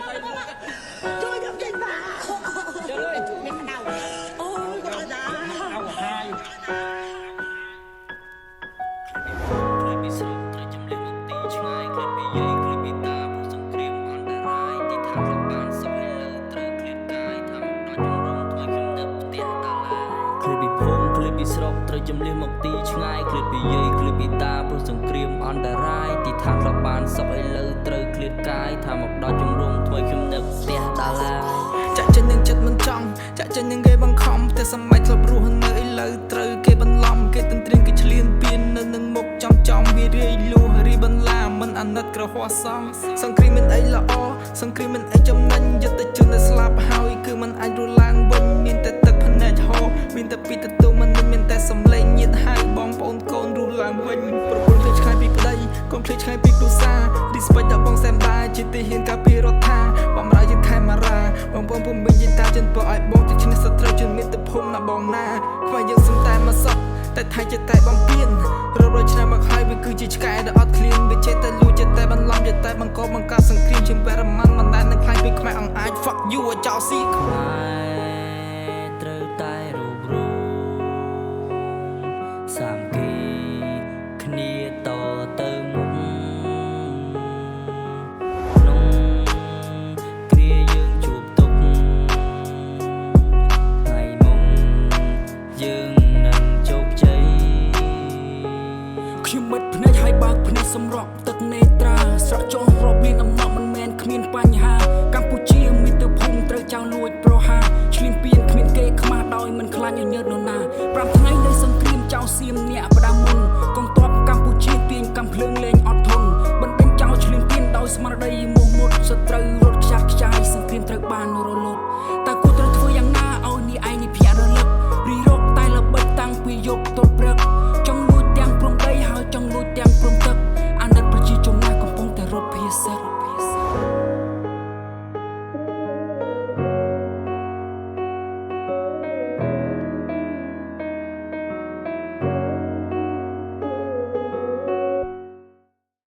ជួយខ្ញុំចេញមកជួយមានដៅអូយគាត់ដាเอาហើយពីស្រុកត្រូវចំលៀមមកទីឆ្ងាយឃ្លាតពីយាយឃ្លាតពីតាព្រោះសង្គ្រាមអន្តរាយទីឋានរបស់បានសុខឥឡូវត្រូវឃ្លាតកាយថាមកដល់ជំរំធ្វើខ្ញុំនឹកផ្ទះដល់ឡាយឃ្លាតពីភូមិឃ្លាតពីស្រុកត្រូវចំលៀមមកទីឆ្ងាយឃ្លាតពីយាយឃ្លាតពីតាព្រោះសង្គ្រាមអន្តរាយទីឋានរបស់បានសុខឥឡូវត្រូវឃ្លាតកាយថាមកដល់ជំរំធ្វើខ្ញុំនឹកផ្ទះដល់ឡាយចាក់ចេញនឹងចិត្តមិនចង់ចាក់ចេញនឹងគេបង្ខំតែសម័យធ្លាប់រស់នៅឥឡូវត្រូវគេបន្លំគេទន្ទ្រានគេឆ្លៀនពៀននៅនឹងមុខចំវារាយលួសរីបន្លាមិនអាណិតក្រហោះសងសង្គ្រាមមិនអីល្អសង្គ្រាមមិនអីចំណេញយុទ្ធជនដែលស្លាប់ហើយគឺមិនអាចរឡើងវិញមានតែទឹកភ្នែកហូរមានតែពីទទួលមិនមានតែសំឡេងញៀនហើយបងប្អូនកូនរស់ឡើងវិញប្រពន្ធភ្លេចឆ្ងាយពីប្តីកូនភ្លេចឆ្ងាយពីគ្រួសារ respect ដល់បងសែនបាជាទីហ៊ានការពីរដ្ឋាបំរើជាខេមរាបងប្អូនពុំមានយន្តតាចិនពើឲ្យបងជាឈ្នះសត្រូវជនមានទឹកភូមិណាបងណាខ្វះយើងសំតែមកសក់តែថៃចិត្តតែបំពេញរាប់រយឆ្នាំមកហើយវាគឺជាឆ្កែដែលអត់ឃ្លានវាចេះតែលួចចេះតែបន្លំចេះតែបង្កបង្កើតសង្គ្រាមជាបរិមាណមិនដែលនឹងខ្លាយពីខ្មែរអង្អាច fuck you ចោលស៊ីខ្មែរ